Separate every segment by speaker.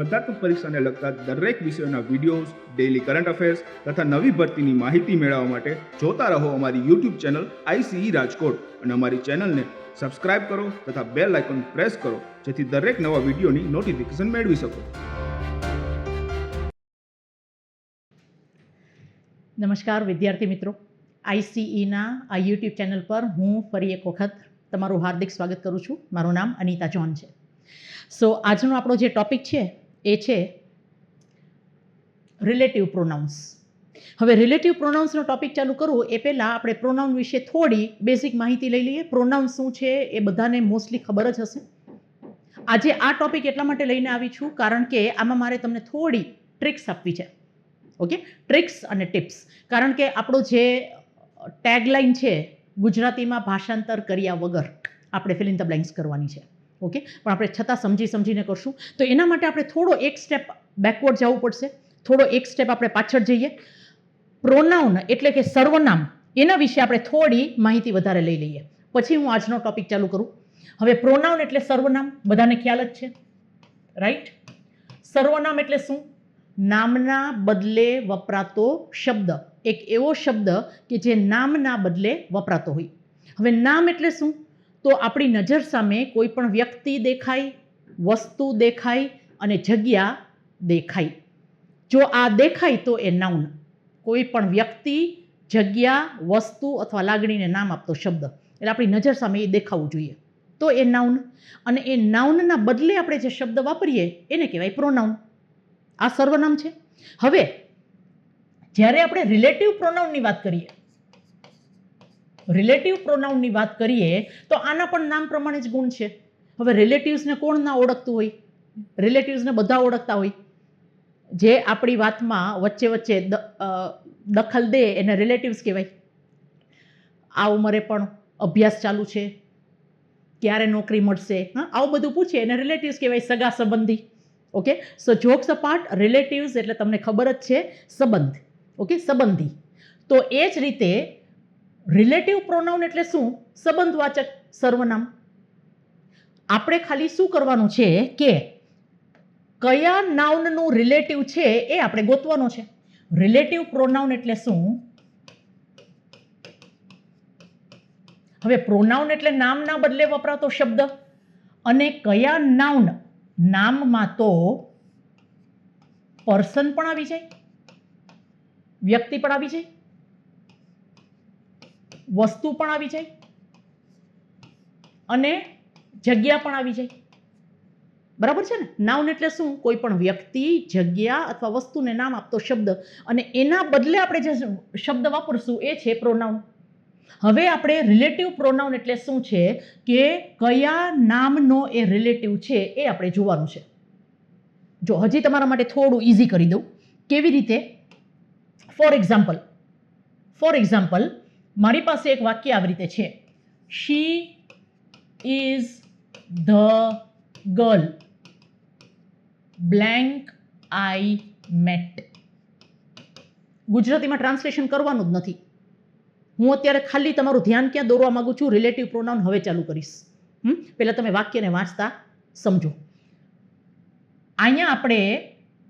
Speaker 1: સ્પર્ધાત્મક પરીક્ષાને લગતા દરેક વિષયોના વિડીયોઝ, ડેઇલી કરંટ અફેર્સ તથા નવી ભરતીની માહિતી મેળવવા માટે જોતા રહો અમારી યુટ્યુબ ચેનલ ICE રાજકોટ અને અમારી ચેનલને સબસ્ક્રાઇબ કરો તથા બેલ આઇકોન પ્રેસ કરો જેથી દરેક નવા વિડીયોની નોટિફિકેશન મેળવી શકો.
Speaker 2: નમસ્કાર વિદ્યાર્થી મિત્રો, ICEના આ યુટ્યુબ ચેનલ પર હું ફરી એક વખત તમારું હાર્દિક સ્વાગત કરું છું. મારું નામ અનિતા જોન છે. સો આજનો આપણો જે ટોપિક છે એ છે રિલેટિવ પ્રોનાઉન્સ. હવે રિલેટિવ પ્રોનાઉન્સનો ટોપિક ચાલુ કરવું એ પહેલાં આપણે પ્રોનાઉન વિશે થોડી બેઝિક માહિતી લઈ લઈએ. પ્રોનાઉન શું છે એ બધાને મોસ્ટલી ખબર જ હશે. આજે આ ટોપિક એટલા માટે લઈને આવી છું કારણ કે આમાં મારે તમને થોડી ટ્રિક્સ આપવી છે. ઓકે, ટ્રિક્સ અને ટિપ્સ. કારણ કે આપણો જે ટેગલાઇન છે ગુજરાતીમાં ભાષાંતર કર્યા વગર આપણે ફિલ ઇન ધ બ્લેન્ક્સ કરવાની છે. ઓકે, પણ આપણે છતાં સમજીને કરશું. તો એના માટે આપણે થોડો એક સ્ટેપ બેકવર્ડ જવું પડશે, થોડો એક સ્ટેપ આપણે પાછળ જઈએ. પ્રોનાઉન એટલે કે સર્વનામ, એના વિશે આપણે થોડી માહિતી વધારે લઈ લઈએ, પછી હું આજનો ટોપિક ચાલુ કરું. હવે પ્રોનાઉન એટલે સર્વનામ, બધાને ખ્યાલ જ છે, રાઈટ? સર્વનામ એટલે શું? નામના બદલે વપરાતો શબ્દ. એક એવો શબ્દ કે જે નામના બદલે વપરાતો હોય. હવે નામ એટલે શું? તો આપણી નજર સામે કોઈ પણ વ્યક્તિ દેખાય, વસ્તુ દેખાય અને જગ્યા દેખાય. જો આ દેખાય તો એ નાઉન. કોઈ પણ વ્યક્તિ, જગ્યા, વસ્તુ અથવા લાગણીને નામ આપતો શબ્દ, એટલે આપણી નજર સામે એ દેખાવું જોઈએ તો એ નાઉન. અને એ નાઉનના બદલે આપણે જે શબ્દ વાપરીએ એને કહેવાય પ્રોનાઉન. આ સર્વનામ છે. હવે જ્યારે આપણે રિલેટિવ પ્રોનાઉનની વાત કરીએ તો આના પણ નામ પ્રમાણે જ ગુણ છે. હવે રિલેટિવ્સને કોણ ના ઓળખતું હોય? રિલેટિવ્સને બધા ઓળખતા હોય. જે આપણી વાતમાં વચ્ચે દખલ દે એને રિલેટિવ્સ કહેવાય. આ ઉંમરે પણ અભ્યાસ ચાલુ છે, ક્યારે નોકરી મળશે, હા, આવું બધું પૂછે એને રિલેટિવ્સ કહેવાય, સગા સંબંધી. ઓકે, સો જોક્સ અપાર્ટ, રિલેટિવ્સ એટલે તમને ખબર જ છે સંબંધ. ઓકે, સંબંધી. તો એ જ રીતે રિલેટિવ પ્રોનાઉન એટલે શું? સંબંધવાચક સર્વનામ. આપણે ખાલી શું કરવાનું છે કે કયા નાઉનનું રિલેટિવ છે એ આપણે ગોતવાનો છે. રિલેટિવ પ્રોનાઉન એટલે શું? હવે પ્રોનાઉન એટલે નામના બદલે વપરાતો શબ્દ. અને કયા નાઉન? નામમાં તો પર્સન પણ આવી જાય, વ્યક્તિ પણ આવી જાય, વસ્તુ પણ આવી જાય અને જગ્યા પણ આવી જાય. બરાબર છે ને? નાઉન એટલે શું? કોઈ પણ વ્યક્તિ, જગ્યા અથવા વસ્તુને નામ આપતો શબ્દ, અને એના બદલે આપણે જે શબ્દ વાપરશું એ છે પ્રોનાઉન. હવે આપણે રિલેટિવ પ્રોનાઉન એટલે શું છે કે કયા નામનો એ રિલેટિવ છે એ આપણે જોવાનું છે. જો હજી તમારા માટે થોડું ઇઝી કરી દઉં. કેવી રીતે? ફોર એક્ઝામ્પલ મારી પાસે એક વાક્ય આવી રીતે છે, she is the girl blank I met. ગુજરાતીમાં ટ્રાન્સલેશન કરવાનું જ નથી. હું અત્યારે ખાલી તમારું ધ્યાન ક્યાં દોરવા માંગુ છું? રિલેટિવ પ્રોનાઉન હવે ચાલુ કરીશ. પહેલા તમે વાક્યને વાંચતા સમજો. અહીંયા આપણે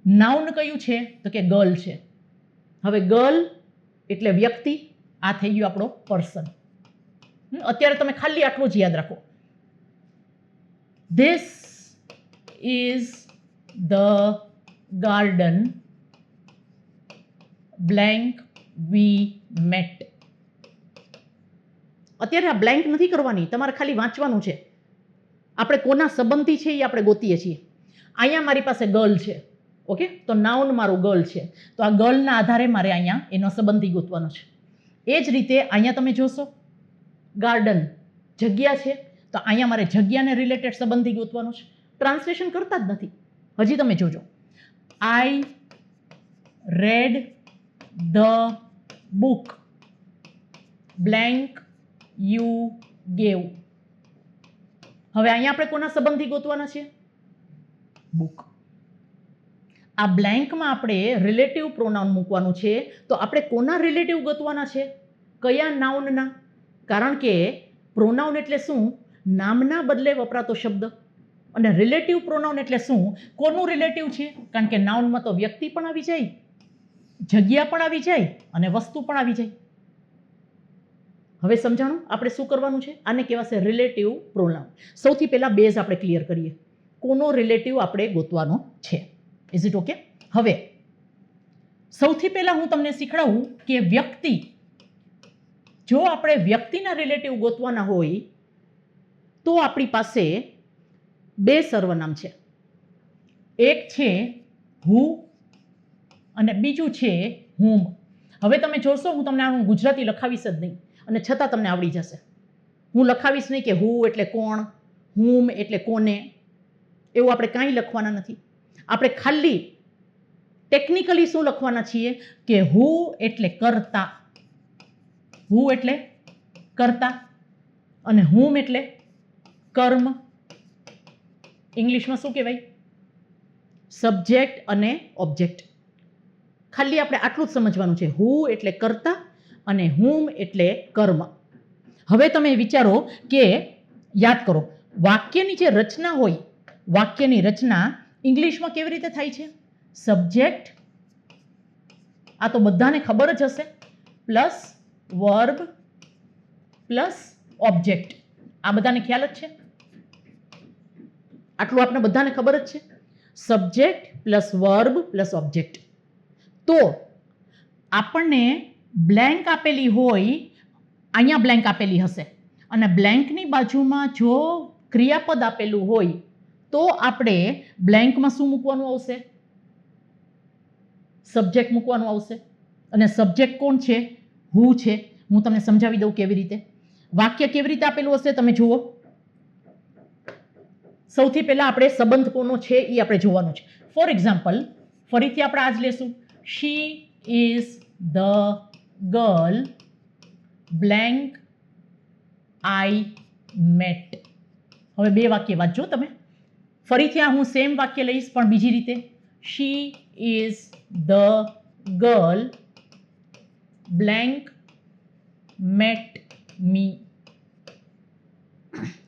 Speaker 2: નાઉન કયું છે તો કે ગર્લ છે. હવે ગર્લ એટલે વ્યક્તિ, આ થઈ ગયો આપણો પર્સન. અત્યારે તમે ખાલી આટલું જ યાદ રાખો. This is the garden blank V mat. અત્યારે આ બ્લેન્ક નથી કરવાની, તમારે ખાલી વાંચવાનું છે. આપણે કોના સંબંધી છે એ આપણે ગોતીએ છીએ. અહીંયા મારી પાસે ગર્લ છે. ઓકે, તો નાઉન મારું ગર્લ છે, તો આ ગર્લના આધારે મારે અહીંયા એનો સંબંધી ગોતવાનો છે. એ જ રીતે અહીંયા તમે જોશો ગાર્ડન જગ્યા છે, તો અહીંયા મારે જગ્યાને રિલેટેડ સંબંધી ગોતવાનો છે. ટ્રાન્સલેશન કરતા જ નથી. હજી તમે જોજો, I read the book blank you gave. હવે અહીંયા આપણે કોના સંબંધી ગોતવાના છે? બુક. આ બ્લેન્કમાં આપણે રિલેટિવ પ્રોનાઉન મૂકવાનું છે, તો આપણે કોના રિલેટિવ ગોતવાના છે? કયા નાઉનના? કારણ કે પ્રોનાઉન એટલે શું? નામના બદલે વપરાતો શબ્દ. અને રિલેટિવ પ્રોનાઉન એટલે શું? કોનું રિલેટિવ છે? કારણ કે નાઉનમાં તો વ્યક્તિ પણ આવી જાય, જગ્યા પણ આવી જાય અને વસ્તુ પણ આવી જાય. હવે સમજાણું આપણે શું કરવાનું છે? આને કહેવાશે રિલેટિવ પ્રોનાઉન. સૌથી પહેલા બેઝ આપણે ક્લિયર કરીએ. કોનો રિલેટિવ આપણે ગોતવાનો છે? Is it okay? હવે સૌથી પહેલા હું તમને શીખડાવું કે વ્યક્તિ, જો આપણે વ્યક્તિના રિલેટિવ ગોતવાના હોય તો આપણી પાસે બે સર્વનામ છે. એક છે હુ અને બીજું છે હુમ. હવે તમે જોશો હું તમને આનું ગુજરાતી લખાવીશ જ નહીં અને છતાં તમને આવડી જશે. હું લખાવીશ નહીં કે હુ એટલે કોણ, હુમ એટલે કોને, એવું આપણે કાંઈ લખવાના નથી. આપણે ખાલી ટેકનિકલી શું લખવાના છીએ કે હુ એટલે કર્તા, હુ એટલે કર્તા અને હુમ એટલે કર્મ. ઇંગ્લિશમાં શું કહેવાય? સબ્જેક્ટ અને ઓબ્જેક્ટ. ખાલી આપણે આટલું જ સમજવાનું છે. હુ એટલે કર્તા અને હુમ એટલે કર્મ. હવે તમે વિચારો કે યાદ કરો, વાક્યની જે રચના હોય, વાક્યની રચના ઇંગ્લિશમાં કેવી રીતે થાય છે? સબ્જેક્ટ, આ તો બધાને ખબર જ હશે, પ્લસ વર્બ પ્લસ ઓબ્જેક્ટ. આ બધાને ખ્યાલ જ છે? આટલું આપણે બધાને ખબર જ છે. Subject plus verb plus object. તો આપણને બ્લેન્ક આપેલી હોય, અહીંયા બ્લેન્ક આપેલી હશે અને બ્લેન્કની બાજુમાં જો ક્રિયાપદ આપેલું હોય તો આપણે બ્લેન્કમાં શું મૂકવાનું આવશે? સબ્જેક્ટ મૂકવાનું આવશે. અને સબ્જેક્ટ કોણ છે? હુ છે. હું તમને સમજાવી દઉં કેવી રીતે. વાક્ય કેવી રીતે આપેલું હશે તમે જુઓ. સૌથી પહેલા આપણે સંબંધ કોનો છે એ આપણે જોવાનું છે. ફોર એક્ઝામ્પલ, ફરીથી આપણે આજ લેશું. She is the girl blank I met. હવે બે વાક્ય વાંચજો તમે. ફરીથી આ હું સેમ વાક્ય લઈશ પણ બીજી રીતે. She is the girl blank met me.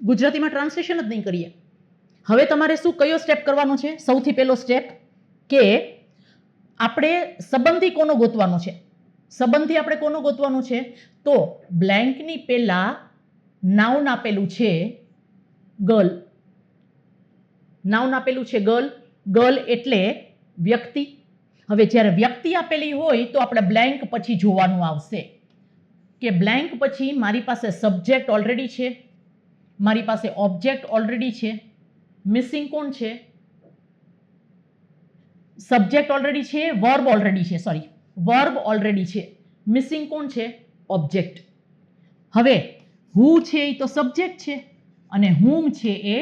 Speaker 2: ગુજરાતીમાં ટ્રાન્સલેશન જ નહીં કરીએ. હવે તમારે શું કયો સ્ટેપ કરવાનો છે? સૌથી પહેલો સ્ટેપ કે આપણે સંબંધી કોનો ગોતવાનો છે. સંબંધી આપણે કોનો ગોતવાનો છે? તો બ્લેન્કની પહેલા નાઉન આપેલું છે ગર્લ. નાઉન આપેલું છે ગર્લ. ગર્લ એટલે વ્યક્તિ. હવે જ્યારે વ્યક્તિ આપેલી હોય તો આપણે બ્લેન્ક પછી જોવાનું આવશે કે બ્લેન્ક પછી મારી પાસે સબ્જેક્ટ ઓલરેડી છે, મારી પાસે ઓબ્જેક્ટ ઓલરેડી છે. મિસિંગ કોણ છે? સબ્જેક્ટ ઓલરેડી છે, વર્બ ઓલરેડી છે, સોરી વર્બ ઓલરેડી છે. મિસિંગ કોણ છે? ઓબ્જેક્ટ. હવે હુ છે એ તો સબ્જેક્ટ છે અને હુમ છે એ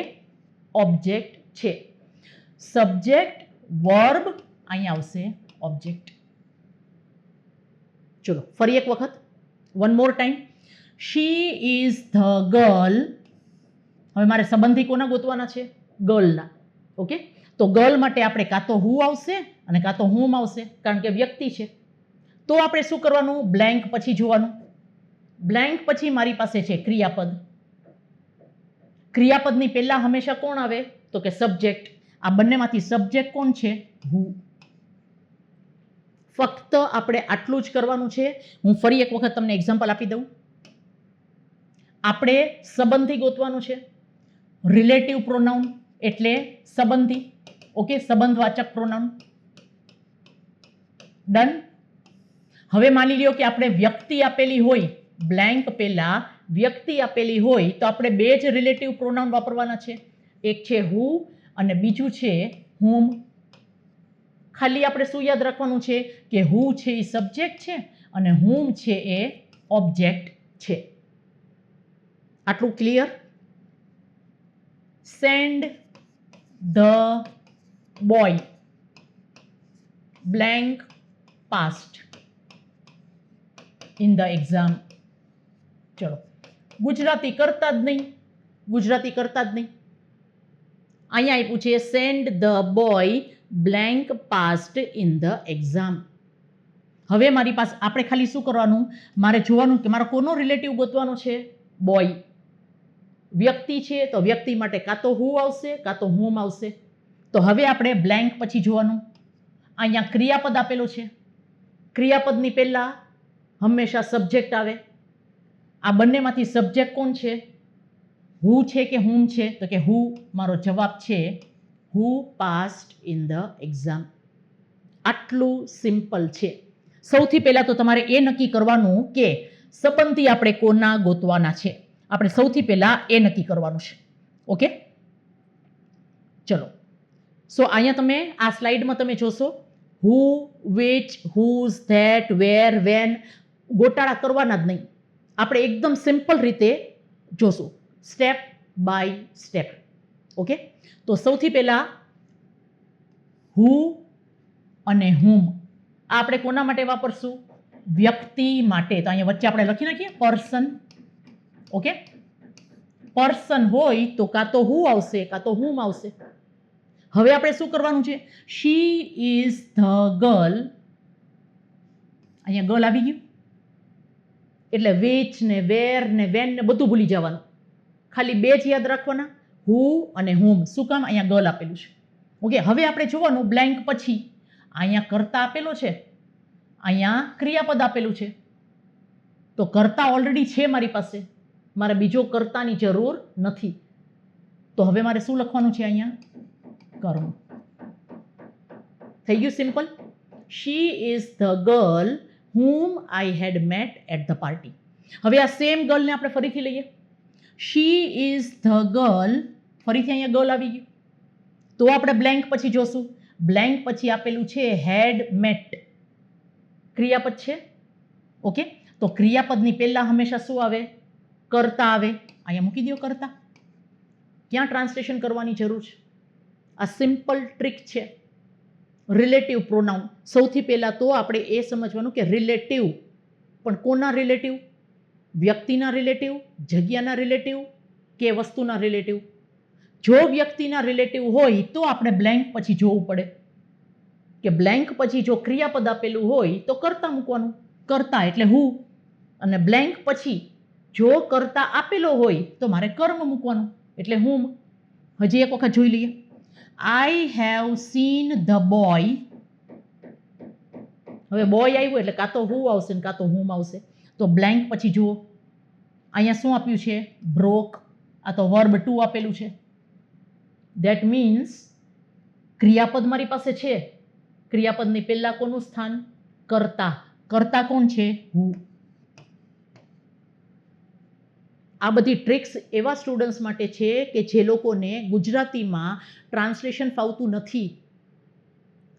Speaker 2: ઓબ્જેક્ટ છે. સબ્જેક્ટ વર્બ અહીંયા આવશે ઓબ્જેક્ટ. ચલો ફરી એક વખત, one more time. She is the girl. હવે મારે સંબંધી કોના ગોતવાના છે? ગર્લના. ઓકે, તો ગર્લ માટે આપણે કાં તો હુ આવશે અને કાં તો હુમ આવશે કારણ કે વ્યક્તિ છે. તો આપણે શું કરવાનું? બ્લેન્ક પછી જોવાનું. બ્લેન્ક પછી મારી પાસે છે ક્રિયાપદ. ક્રિયાપદની પહેલા હંમેશા કોણ આવે? તો કે સબ્જેક્ટ. આ બંનેમાંથી સબ્જેક્ટ કોણ છે? હુ. ફક્ત આપણે આટલું જ કરવાનું છે. હું ફરી એક વખત તમને એક્ઝામ્પલ આપી દઉં. આપણે સંબંધી ગોતવાનું છે. રિલેટિવ પ્રોનાઉન એટલે સંબંધી. ઓકે, સંબંધવાચક પ્રોનાઉન. ડન. હવે માની લ્યો કે આપણે વ્યક્તિ આપેલી હોય, બ્લેન્ક પહેલા વ્યક્તિ આપેલી હોય તો આપણે બે જ રિલેટિવ પ્રોનાઉન વાપરવાના છે. એક છે હુ અને બીજું છે હુમ. ખાલી આપણે શું યાદ રાખવાનું છે કે હુ છે એ સબ્જેક્ટ છે અને હુમ છે એ ઓબ્જેક્ટ છે. આટલું clear? Send the boy blank passed in the exam. ચલો, ગુજરાતી કરતા જ નહીં, ગુજરાતી કરતા જ નહીં. અહીંયા આપ્યું છે send the boy blank passed in the exam. હવે મારી પાસે આપણે ખાલી શું કરવાનું? મારે જોવાનું કે મારો કોનો રિલેટિવ ગોતવાનો છે? બોય. વ્યક્તિ છે તો વ્યક્તિ માટે કાં તો હું આવશે કાં તો હુમ આવશે. તો હવે આપણે બ્લેન્ક પછી જોવાનું. અહીંયા ક્રિયાપદ આપેલું છે. ક્રિયાપદની પહેલા હંમેશા સબ્જેક્ટ આવે. આ બંનેમાંથી સબ્જેક્ટ કોણ છે? હુ છે કે હુમ છે? તો કે હુ. મારો જવાબ છે હુ પાસ્ડ ઇન ધ એક્ઝામ. આટલું સિમ્પલ છે. સૌથી પહેલા તો તમારે એ નક્કી કરવાનું કે સંબંધી આપણે કોના ગોતવાના છે. આપણે સૌથી પહેલા એ નક્કી કરવાનું છે. ઓકે, ચલો. સો અહીંયા તમે આ સ્લાઇડમાં તમે જોશો who, which, whose, that, where, when. ગોટાળા કરવાના જ નહીં. આપણે એકદમ સિમ્પલ રીતે જોશું, સ્ટેપ બાય સ્ટેપ. ઓકે, તો સૌથી પહેલા હુ અને હુમ આ આપણે કોના માટે વાપરશું? વ્યક્તિ માટે. તો અહીંયા વચ્ચે આપણે લખી નાખીએ પર્સન. ઓકે, પર્સન હોય તો કાં તો હુ આવશે કાં તો હુમ આવશે. હવે આપણે શું કરવાનું છે? She is the girl. અહીંયા ગર્લ આવી ગયું એટલે વિચ ને વેર ને વેન ને બધું ભૂલી જવાનું. ખાલી બે જ યાદ રાખવાના, હુ અને હુમ. શું કામ? અહીંયા ગર્લ આપેલું છે. ઓકે, હવે આપણે જોવાનું બ્લેન્ક પછી અહીંયા કર્તા આપેલો છે, અહીંયા ક્રિયાપદ આપેલું છે. તો કર્તા ઓલરેડી છે મારી પાસે, મારે બીજો કર્તાની જરૂર નથી. તો હવે મારે શું લખવાનું છે? અહીંયા કર્મ. થઈ ગયું simple. She is the girl whom I had met at the party. હવે આ સેમ ગર્લને આપણે ફરીથી લઈએ. She is the girl. ફરીથી અહીંયા ગર્લ આવી ગયું. તો આપણે બ્લેન્ક પછી જોશું. બ્લેન્ક પછી આપેલું છે હેડ મેટ. ક્રિયાપદ છે. ઓકે, તો ક્રિયાપદની પહેલા હંમેશા શું આવે? કર્તા આવે. અહીંયા મૂકી દો કર્તા. ક્યાં ટ્રાન્સલેશન કરવાની જરૂર છે? આ સિમ્પલ ટ્રીક છે. Relative pronoun. સૌથી પહેલા તો આપણે એ સમજવાનું કે રિલેટિવ પણ કોના રિલેટિવ? વ્યક્તિના રિલેટિવ, જગ્યાના રિલેટિવ કે વસ્તુના રિલેટિવ? જો વ્યક્તિના રિલેટિવ હોય તો આપણે બ્લેન્ક પછી જોવું પડે કે બ્લેન્ક પછી જો ક્રિયાપદ આપેલું હોય તો કર્તા મૂકવાનું. કર્તા એટલે હું. અને બ્લેન્ક પછી જો કર્તા આપેલો હોય તો મારે કર્મ મૂકવાનું એટલે હુમ. હજી એક વખત જોઈ લઈએ. I have seen the boy. હવે બોય આવ્યું એટલે કાં તો હું આવશે ને કાં તો હુમ આવશે. તો બ્લેન્ક પછી જુઓ અહીંયા શું આપ્યું છે? બ્રોક. આ તો વર્બ ટુ આપેલું છે. ધેટ મીન્સ ક્રિયાપદ મારી પાસે છે. ક્રિયાપદની પહેલા કોનું સ્થાન? કર્તા. કર્તા કોણ છે? હું. આ બધી ટ્રિક્સ એવા સ્ટુડન્ટ્સ માટે છે કે જે લોકોને ગુજરાતીમાં ટ્રાન્સલેશન ફાવતું નથી.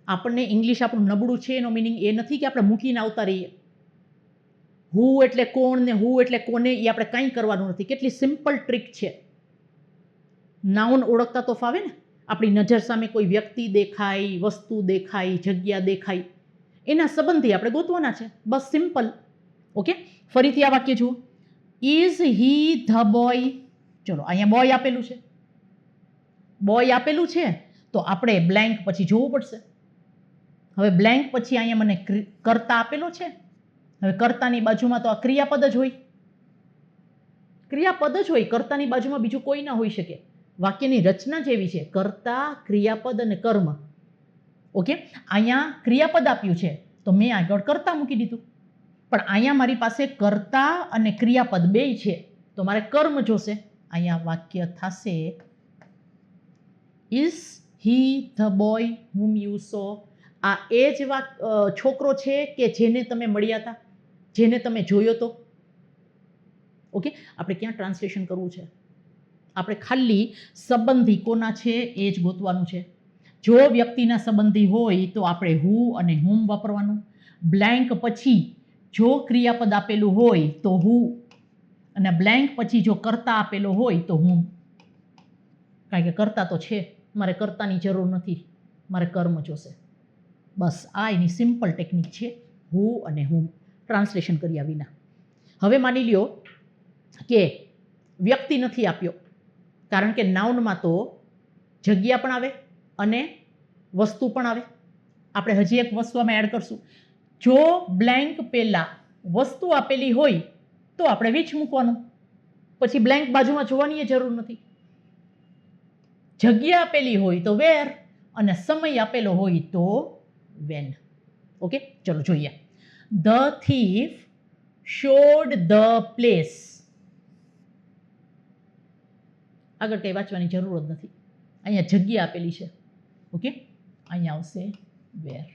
Speaker 2: આપણને ઇંગ્લિશ આપણું નબળું છે એનો મિનિંગ એ નથી કે આપણે મૂકીને આવતા રહીએ. હુ એટલે કોણ ને હુ એટલે કોને એ આપણે કંઈ કરવાનું નથી. કેટલી સિમ્પલ ટ્રીક છે. નાઉન ઓળખતા તો ફાવે ને. આપણી નજર સામે કોઈ વ્યક્તિ દેખાય, વસ્તુ દેખાય, જગ્યા દેખાય, એના સંબંધી આપણે ગોતવાના છે. બસ સિમ્પલ. ઓકે, ફરીથી આ વાક્ય જુઓ. Is he the boy. ચલો અહીંયા બોય આપેલું છે. બોય આપેલું છે તો આપણે બ્લેન્ક પછી જોવું પડશે. હવે બ્લેન્ક પછી અહીંયા મને કર્તા આપેલો છે. હવે કર્તાની બાજુમાં તો આ ક્રિયાપદ જ હોય. ક્રિયાપદ જ હોય. કર્તાની બાજુમાં બીજું કોઈ ના હોઈ શકે. વાક્યની રચના જેવી છે. કર્તા, ક્રિયાપદ અને કર્મ. ઓકે, અહીંયા ક્રિયાપદ આપ્યું છે તો મેં આગળ કર્તા મૂકી દીધું. પણ અહીંયા મારી પાસે કર્તા અને ક્રિયાપદ બેય છે તો મારે કર્મ જોશે. અહીંયા વાક્ય થશે is he the boy whom you so. આ એ જ છોકરો છે કે જેને તમે મળ્યા હતા, જેને તમે જોયો તો. ઓકે, આપણે ક્યાં ટ્રાન્સલેશન કરવું છે? આપણે ખાલી સંબંધી કોના છે એ જ ગોતવાનું છે. જો વ્યક્તિના સંબંધી હોય તો આપણે હુ અને હુમ વાપરવાનું. બ્લેન્ક પછી જો ક્રિયાપદ આપેલું હોય તો હુ અને બ્લેન્ક પછી જો કર્તા આપેલો હોય તો હુમ. કારણ કે કર્તા તો છે, મારે કર્તાની જરૂર નથી, મારે કર્મ જોશે. બસ આ એની સિમ્પલ ટેકનિક છે, હુ અને હુમ ટ્રાન્સલેશન કર્યા વિના. હવે માની લ્યો કે વ્યક્તિ નથી આપ્યો, કારણ કે નાઉનમાં તો જગ્યા પણ આવે અને વસ્તુ પણ આવે. આપણે હજી એક વસ્તુ આમાં એડ કરશું. જો બ્લેન્ક પહેલા વસ્તુ આપેલી હોય તો આપણે વિચ મૂકવાનું, પછી બ્લેન્ક બાજુમાં જોવાની જરૂર નથી. જગ્યા આપેલી હોય તો વેર અને સમય આપેલો હોય તો વેન. ઓકે, ચલો જોઈએ. The thief showed the place. આગળ કંઈ વાંચવાની જરૂર જ નથી. અહીંયા જગ્યા આપેલી છે. ઓકે, અહીંયા આવશે વેર.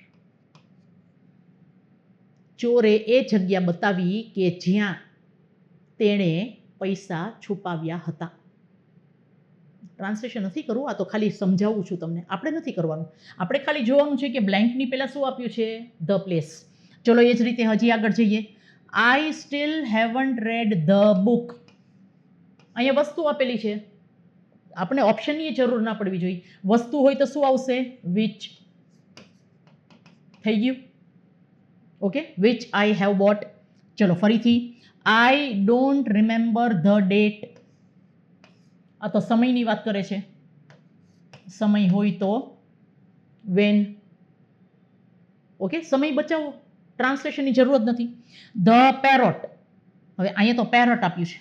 Speaker 2: ચોરે એ જગ્યા બતાવી કે જ્યાં તેણે પૈસા છુપાવ્યા હતા. ટ્રાન્સલેશન નથી કરવું, આ તો ખાલી સમજાવું છું તમને. આપણે નથી કરવાનું, આપણે ખાલી જોવાનું છે કે બ્લેન્કની પહેલાં શું આપ્યું છે? The place. ચલો એ જ રીતે હજી આગળ જઈએ. I still haven't red the book. અહીંયા વસ્તુ આપેલી છે, આપણે ઓપ્શનની જરૂર ના પડવી જોઈએ. વસ્તુ હોય તો શું આવશે? વિચ. થઈ ગયું. Okay, which I have boat. ચલો ફરીથી. I don't remember the date. આ તો સમયની વાત કરે છે. સમય હોય તો વેન. ઓકે, સમય બચાવો, ટ્રાન્સલેશનની જરૂરત નથી. The parrot. હવે અહીંયા તો પેરોટ આપ્યું છે.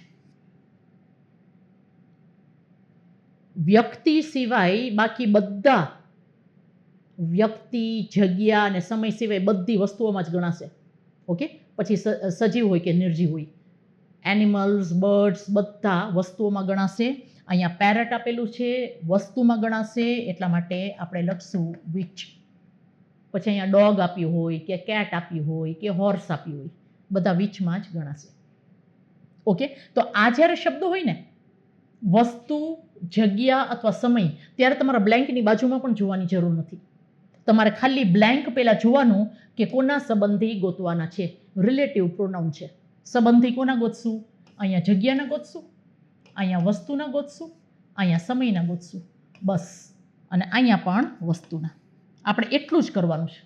Speaker 2: વ્યક્તિ સિવાય બાકી બધા, વ્યક્તિ, જગ્યા અને સમય સિવાય બધી વસ્તુઓમાં જ ગણાશે. ઓકે, પછી સજીવ હોય કે નિર્જીવ હોય, એનિમલ્સ, બર્ડ્સ, બધા વસ્તુઓમાં ગણાશે. અહીંયા પેરેટ આપેલું છે, વસ્તુમાં ગણાશે, એટલા માટે આપણે લખશું વિચ. પછી અહીંયા ડોગ આપ્યું હોય કે કેટ આપ્યું હોય કે હોર્સ આપ્યું હોય, બધા વિચમાં જ ગણાશે. ઓકે, તો આ જ્યારે શબ્દો હોય ને, વસ્તુ, જગ્યા અથવા સમય, ત્યારે તમારા બ્લેન્કની બાજુમાં પણ જોવાની જરૂર નથી. તમારે ખાલી બ્લેન્ક પહેલાં જોવાનું કે કોના સંબંધી ગોતવાના છે. રિલેટિવ પ્રોનાઉન છે. સંબંધી કોના ગોતશું? અહીંયા જગ્યાના ગોતશું, અહીંયા વસ્તુના ગોતશું, અહીંયા સમયના ગોતશું, બસ. અને અહીંયા પણ વસ્તુના. આપણે એટલું જ કરવાનું છે.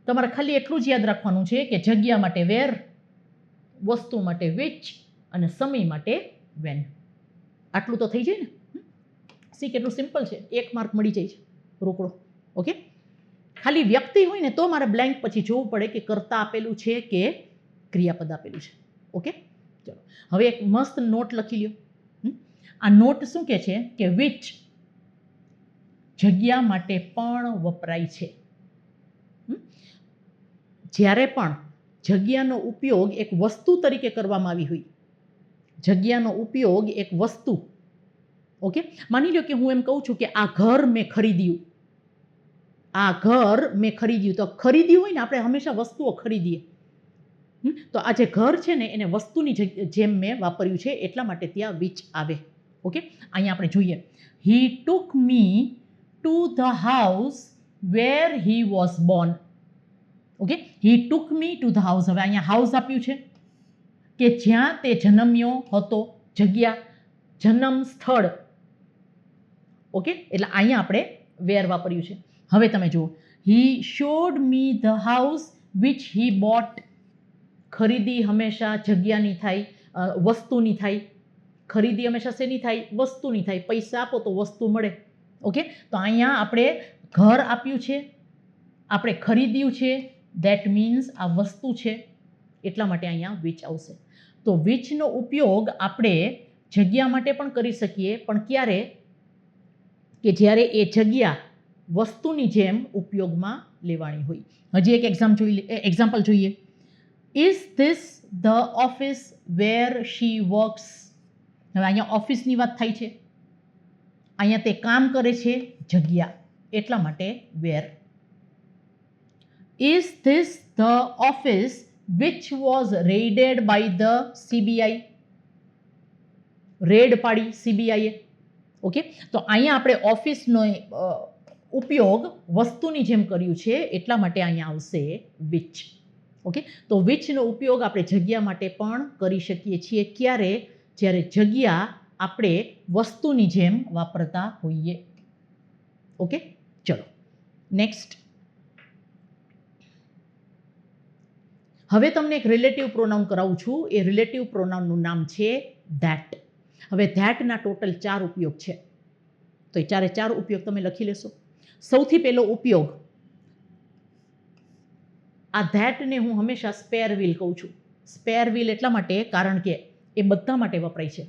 Speaker 2: તમારે ખાલી એટલું જ યાદ રાખવાનું છે કે જગ્યા માટે વેર, વસ્તુ માટે વિચ અને સમય માટે વેન. આટલું તો થઈ જાય ને. સી કેટલું સિમ્પલ છે. 1 માર્ક મળી જાય છે રોકડો. ઓકે, ખાલી વ્યક્તિ હોય ને તો મારે બ્લેન્ક પછી જોવું પડે કે કર્તા આપેલું છે કે ક્રિયાપદ આપેલું છે. ઓકે, ચલો હવે એક મસ્ત નોટ લખી લ્યો. આ નોટ શું કહે છે કે વિચ જગ્યા માટે પણ વપરાય છે. જ્યારે પણ જગ્યાનો ઉપયોગ એક વસ્તુ તરીકે કરવામાં આવી હોય, જગ્યાનો ઉપયોગ એક વસ્તુ, ઓકે, માની લો કે હું એમ કહું છું કે આ ઘર મેં ખરીદ્યું, આ ઘર મેં ખરીદ્યું, તો ખરીદ્યું હોય ને, આપણે હંમેશા વસ્તુઓ ખરીદીએ. તો આ જે ઘર છે ને એને વસ્તુની જેમ મેં વાપર્યું છે, એટલા માટે ત્યાં વિચ આવે. ઓકે, અહીંયા આપણે જોઈએ. He took me to the house where he was born. Okay, he took me to the house. હવે અહીંયા હાઉસ આપ્યું છે કે જ્યાં તે જન્મ્યો હતો, જગ્યા, જન્મ સ્થળ. ઓકે, એટલે અહીંયા આપણે વેર વાપર્યું છે. હવે તમે જુઓ. He showed me the house which he bought. ખરીદી હંમેશા જગ્યાની થાય, વસ્તુની થાય. ખરીદી હંમેશા શેની થાય? વસ્તુની થાય. પૈસા આપો તો વસ્તુ મળે. ઓકે, તો અહીંયા આપણે ઘર આપ્યું છે, આપણે ખરીદ્યું છે, ધેટ મીન્સ આ વસ્તુ છે, એટલા માટે અહીંયા વિચ આવશે. તો વિચનો ઉપયોગ આપણે જગ્યા માટે પણ કરી શકીએ, પણ ક્યારે? કે જ્યારે એ જગ્યા વસ્તુની જેમ ઉપયોગમાં લેવાની હોય. હજી એક એક્ઝામ્પલ જોઈએ. Is this the office where she works. હવે અહીંયા ઓફિસની વાત થાય છે, અહીંયા તે કામ કરે છે, જગ્યા, એટલા માટે where. Is this the office which was raided by the CBI. Raid પાડી CBIએ. ઓકે, તો અહીંયા આપણે ઓફિસનો ઉપયોગ વસ્તુની જેમ કર્યું છે, એટલા માટે અહીંયા આવશે વિચ. ઓકે, તો વિચનો ઉપયોગ આપણે જગ્યા માટે પણ કરી શકીએ છીએ. ક્યારે? જ્યારે જગ્યા આપણે વસ્તુની જેમ વાપરતા હોઈએ. ઓકે, ચલો નેક્સ્ટ. હવે તમને એક રિલેટિવ પ્રોનાઉન કરાવું છું. એ રિલેટિવ પ્રોનાઉનનું નામ છે ધેટ. હવે ધેટના ટોટલ 4 ઉપયોગ છે, તો એ 4 ઉપયોગ તમે લખી લેશો. સૌથી પહેલો ઉપયોગ, આ ધેટને હું હંમેશા સ્પેર વ્હીલ કહું છું. સ્પેર વ્હીલ એટલા માટે કારણ કે એ બધા માટે વપરાય છે.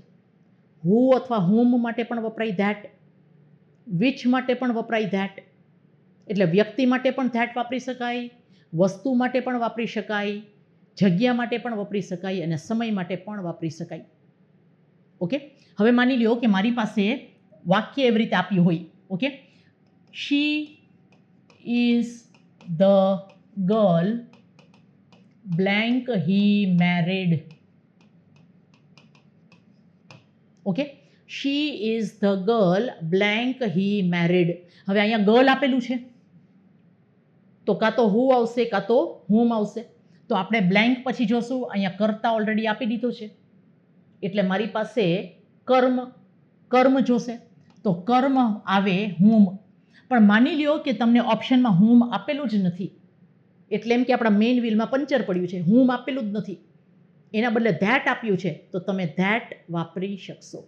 Speaker 2: હુ અથવા હુમ માટે પણ વપરાય ધેટ, વિચ માટે પણ વપરાય ધેટ. એટલે વ્યક્તિ માટે પણ ધેટ વાપરી શકાય, વસ્તુ માટે પણ વાપરી શકાય, જગ્યા માટે પણ વાપરી શકાય અને સમય માટે પણ વાપરી શકાય. ઓકે, હવે માની લ્યો કે મારી પાસે વાક્ય એવી રીતે આપ્યું હોય. Okay, she is the girl blank he married. Okay, she is the girl blank he married. હવે અહીંયા ગર્લ આપેલું છે તો કાં તો હુ આવશે કાં તો હુમ આવશે. તો આપણે બ્લેન્ક પછી જોશું, અહીંયા કર્તા ઓલરેડી આપી દીધો છે એટલે મારી પાસે કર્મ જોશે. તો કર્મ આવે હુમ. પણ માની લ્યો કે તમને ઓપ્શનમાં હુમ આપેલું જ નથી, એટલે એમ કે આપણા મેઇન વ્હીલમાં પંચર પડ્યું છે, હુમ આપેલું જ નથી, એના બદલે ધેટ આપ્યું છે, તો તમે ધેટ વાપરી શકશો.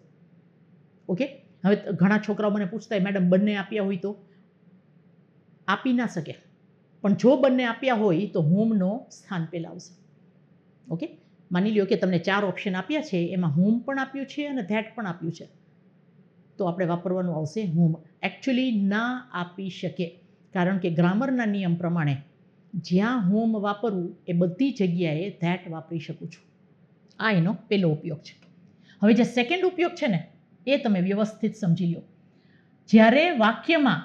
Speaker 2: ઓકે, હવે ઘણા છોકરાઓ મને પૂછતા હોય મેડમ બંને આપ્યા હોય તો આપી ના શકે, પણ જો બંને આપ્યા હોય તો હુમનો સ્થાન પહેલા આવશે. ઓકે, માની લ્યો કે તમને 4 ઓપ્શન આપ્યા છે, એમાં હુમ પણ આપ્યું છે અને ધેટ પણ આપ્યું છે, તો આપણે વાપરવાનું આવશે હુમ. એકચ્યુઅલી ના આપી શકે, કારણ કે ગ્રામરના નિયમ પ્રમાણે જ્યાં હુમ વાપરવું એ બધી જગ્યાએ ધેટ વાપરી શકું છું. આ એનો પહેલો ઉપયોગ છે. હવે જે સેકન્ડ ઉપયોગ છે ને એ તમે વ્યવસ્થિત સમજી લો. જ્યારે વાક્યમાં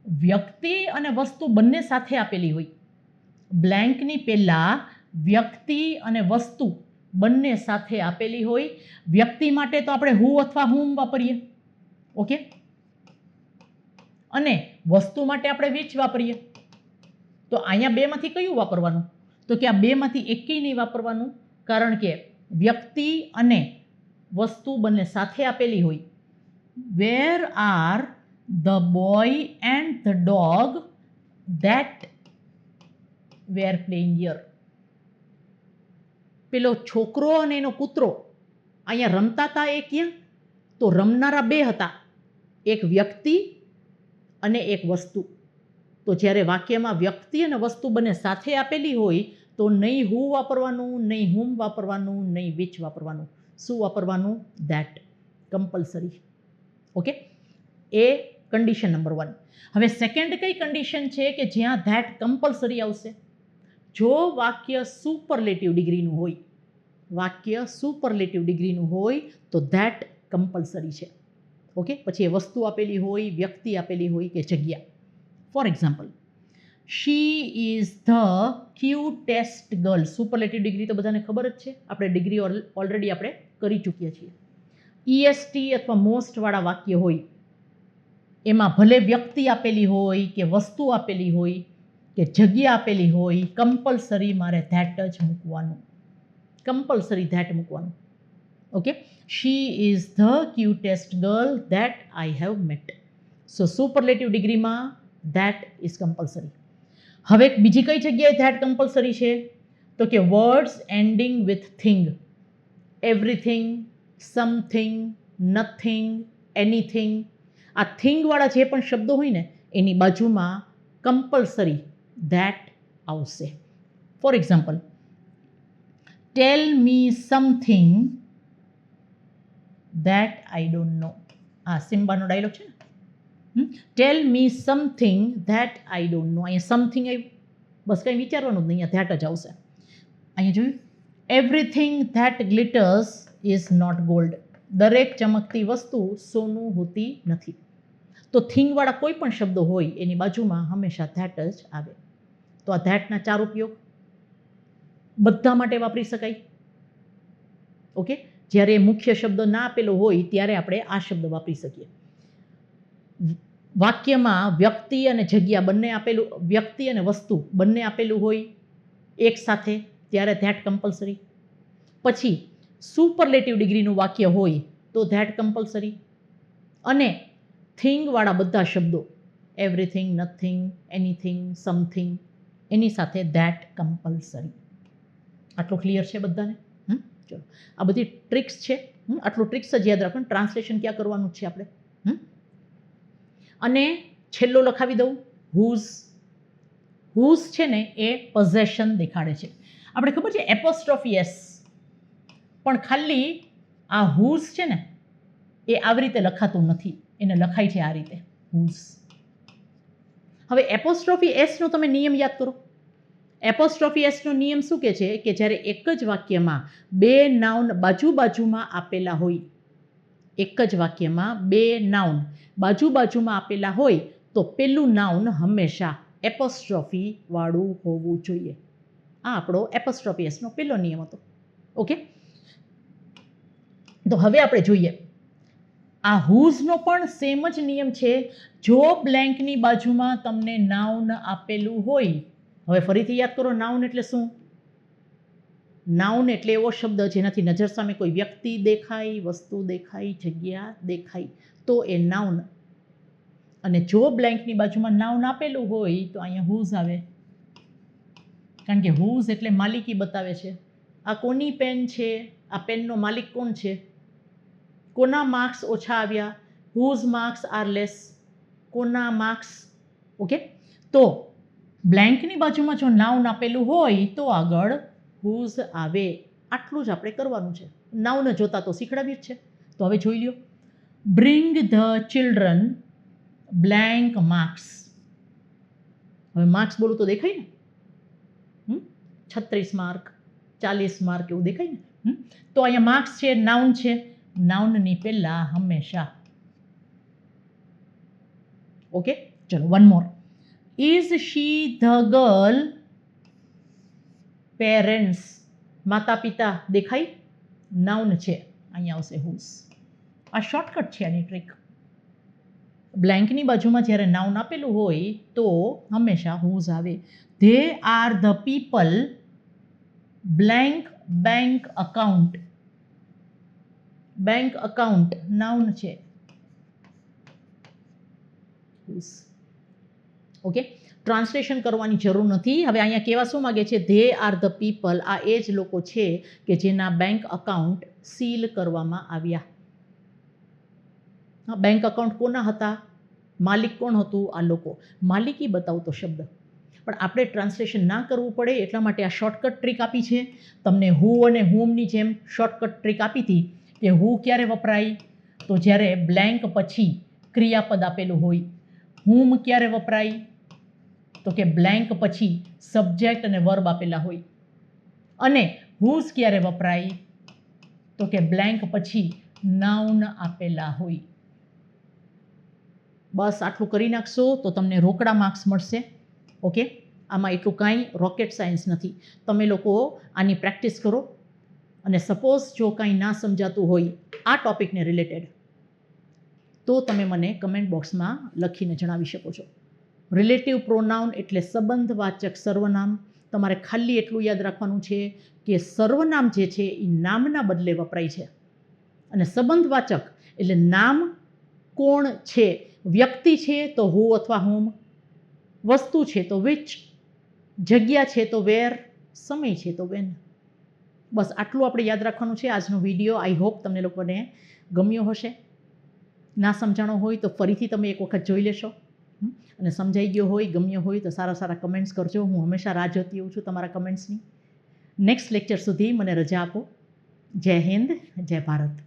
Speaker 2: વ્યક્તિ અને વસ્તુ બંને સાથે આપેલી હોય, બ્લેન્કની પહેલા વ્યક્તિ અને વસ્તુ બંને સાથે આપેલી હોય. વ્યક્તિ માટે તો આપણે હુ અથવા હુમ વાપરીએ. ઓકે, અને વસ્તુ માટે આપણે વિચ વાપરીએ. તો અહીંયા બેમાંથી કયું વાપરવાનું? તો કે આ બેમાંથી એકેય નહીં વાપરવાનું, કારણ કે વ્યક્તિ અને વસ્તુ બંને સાથે આપેલી હોય. Where are the boy and the dog that were playing here. પેલો છોકરો અને એનો કૂતરો અહીંયા રમતા હતા એ ક્યાં? તો રમનારા બે હતા, એક વ્યક્તિ અને એક વસ્તુ. તો જ્યારે વાક્યમાં વ્યક્તિ અને વસ્તુ બંને સાથે આપેલી હોય તો નહીં હુ વાપરવાનું, નહીં હુમ વાપરવાનું, નહીં વિચ વાપરવાનું. શું વાપરવાનું? That, compulsory. Okay, A condition number 1. હવે સેકન્ડ કઈ કન્ડિશન છે કે જ્યાં ધેટ કમ્પલસરી આવશે? જો વાક્ય સુપરલેટિવ ડિગ્રીનું હોય, વાક્ય સુપરલેટિવ ડિગ્રીનું હોય તો ધેટ કમ્પલસરી છે. ઓકે, પછી એ વસ્તુ આપેલી હોય, વ્યક્તિ આપેલી હોય કે જગ્યા. For example, she is the cutest girl. Superlative degree તો બધાને ખબર જ છે, આપણે ડિગ્રી ઓલરેડી આપણે કરી ચૂક્યા છીએ. EST અથવા મોસ્ટ વાળા વાક્ય હોય એમાં ભલે વ્યક્તિ આપેલી હોય કે વસ્તુ આપેલી હોય કે જગ્યા આપેલી હોય, કમ્પલસરી મારે ધેટ જ મૂકવાનું, કમ્પલસરી ધેટ મૂકવાનું. Okay, she is the cutest girl that I have met. So superlative ડિગ્રીમાં ધેટ ઇઝ કમ્પલસરી. હવે બીજી કઈ જગ્યાએ ધેટ કમ્પલસરી છે? તો કે words ending with thing, everything, something, nothing, anything. આ થિંગવાળા જે પણ શબ્દો હોય ને એની બાજુમાં કમ્પલસરી ધેટ આવશે. For example, tell me something that I don't know. આ સિમ્બાનો ડાયલોગ છે ને, tell me something that I don't નો. અહીંયા સમથિંગ આવ્યું, બસ કંઈ વિચારવાનું જ નહીં, અહીંયા ધેટ જ આવશે. અહીંયા જોયું, everything that glitters is not gold. દરેક ચમકતી વસ્તુ સોનું હોતી નથી. તો થિંગવાળા કોઈ પણ શબ્દો હોય એની બાજુમાં હંમેશા ધેટ જ આવે. તો આ ધેટના 4 ઉપયોગ બધા માટે વાપરી શકાય. ઓકે, જ્યારે મુખ્ય શબ્દ ના આપેલો હોય ત્યારે આપણે આ શબ્દ વાપરી શકીએ. વાક્યમાં વ્યક્તિ અને જગ્યા બંને આપેલું, વ્યક્તિ અને વસ્તુ બંને આપેલું હોય એક સાથે, ત્યારે ધેટ કમ્પલસરી. પછી સુપરલેટિવ ડિગ્રીનું વાક્ય હોય તો ધેટ કમ્પલસરી. અને થિંગવાળા બધા શબ્દો, એવરીથિંગ, નથિંગ, એનીથિંગ, સમથિંગ, એની સાથે ધેટ કમ્પલસરી. આટલું ક્લિયર છે બધાને? ચલો, આ બધી ટ્રિક્સ છે. આટલું ટ્રિક્સ જ યાદ રાખો. ટ્રાન્સલેશન ક્યાં કરવાનું છે આપણે? અને છેલ્લો લખાવી દઉં, હુઝ. હુઝ છે ને એ પોઝેશન દેખાડે છે. આપણે ખબર છે એપોસ્ટ્રોફી એસ, પણ ખાલી આ હુઝ છે ને એ આવી રીતે લખાતું નથી, એને લખાય છે આ રીતે હુઝ. હવે એપોસ્ટ્રોફી એસનો તમે નિયમ યાદ કરો. એપોસ્ટ્રોફી એસનો નિયમ શું કહે છે કે જ્યારે એક જ વાક્યમાં બે નાઉન બાજુમાં આપેલા હોય, એક જ વાક્યમાં બે નાઉન બાજુમાં આપેલા હોય તો પેલું નાઉન હંમેશા એપોસ્ટ્રોફી વાળું હોવું જોઈએ. આ આપણો એપોસ્ટ્રોફી એસનો પહેલો નિયમ હતો. ઓકે, તો હવે આપણે જોઈએ આ હુઝનો પણ સેમ જ નિયમ છે. જો બ્લેન્કની બાજુમાં તમને નાઉન આપેલું હોય, હવે ફરીથી યાદ કરો, નાઉન એટલે શું? નાઉન એટલે એવો શબ્દ જેનાથી નજર સામે કોઈ વ્યક્તિ દેખાય, વસ્તુ દેખાય, જગ્યા દેખાય, તો એ નાઉન. અને જો બ્લેન્કની બાજુમાં નાઉન આપેલું હોય તો અહીંયા હુઝ આવે, કારણ કે હુઝ એટલે માલિકી બતાવે છે. આ કોની પેન છે? આ પેનનો માલિક કોણ છે? કોના માર્ક્સ ઓછા આવ્યા? Whose marks are less? કોના માર્ક્સ? ઓકે, તો બ્લેન્કની બાજુમાં જો નાઉન આપેલું હોય તો આગળ હુઝ આવે. આટલું જ આપણે કરવાનું છે. નાઉન જોતા તો શીખડાવી જ છે. તો હવે જોઈ લ્યો, bring the children blank marks. હવે માર્ક્સ બોલું તો દેખાય ને, 36 માર્ક, 40 માર્ક એવું દેખાય ને. તો અહીંયા માર્ક્સ છે, નાઉન છે. નાઉનની પહેલા હંમેશા, ઓકે, ચલો one more. Is she the girl parents? માતા પિતા દેખાય, નાઉન છે, અહીંયા આવશે હુઝ. આ શોર્ટકટ છે આની ટ્રીક. બ્લેન્કની બાજુમાં જ્યારે નાઉન આપેલું હોય તો હંમેશા હુઝ આવે. They are the people blank bank account. Bank account noun છે, ઓકે. ટ્રાન્સલેશન કરવાની જરૂર નથી. હવે અહીંયા કહેવા શું માગે છે? ધે આર ધ પીપલ, આ એ જ લોકો છે કે જેના બેંક અકાઉન્ટ સીલ કરવામાં આવ્યા. બેંક અકાઉન્ટ કોના હતા? માલિક કોણ હતું? આ લોકો. માલિકી બતાવતો શબ્દ. પણ આપણે ટ્રાન્સલેશન ના કરવું પડે એટલા માટે આ શોર્ટકટ ટ્રીક આપી છે. તમને હુ અને હુમની જેમ શોર્ટકટ ટ્રીક આપી હતી કે હુ ક્યારે વપરાય? તો જ્યારે બ્લેન્ક પછી ક્રિયાપદ આપેલું હોય. હુમ ક્યારે વપરાય? તો કે બ્લેન્ક પછી સબ્જેક્ટ અને વર્બ આપેલા હોય. અને હુઝ ક્યારે વપરાય? તો કે બ્લેન્ક પછી નાઉન આપેલા હોય. બસ આટલું કરી નાખશો તો તમને રોકડા માર્ક્સ મળશે. ઓકે, આમાં એટલું કાંઈ રોકેટ સાયન્સ નથી. તમે લોકો આની પ્રેક્ટિસ કરો અને સપોઝ જો કાંઈ ના સમજાતું હોય આ ટોપિકને રિલેટેડ તો તમે મને કમેન્ટ બોક્સમાં લખીને જણાવી શકો છો. રિલેટિવ પ્રોનાઉન એટલે સંબંધવાચક સર્વનામ. તમારે ખાલી એટલું યાદ રાખવાનું છે કે સર્વનામ જે છે એ નામના બદલે વપરાય છે અને સંબંધવાચક એટલે નામ કોણ છે, વ્યક્તિ છે તો હુ અથવા હુમ, વસ્તુ છે તો વિચ, જગ્યા છે તો વેર, સમય છે તો વેન. બસ આટલું આપણે યાદ રાખવાનું છે. આજનો વિડીયો આઈ હોપ તમને લોકોને ગમ્યો હશે. ના સમજાણો હોય તો ફરીથી તમે એક વખત જોઈ લેશો અને સમજાઈ ગયો હોય, ગમ્યો હોય તો સારા સારા કમેન્ટ્સ કરજો. હું હંમેશા રાહ જોતી હોઉં છું તમારા કમેન્ટ્સની. નેક્સ્ટ લેક્ચર સુધી મને રજા આપો. જય હિન્દ, જય ભારત.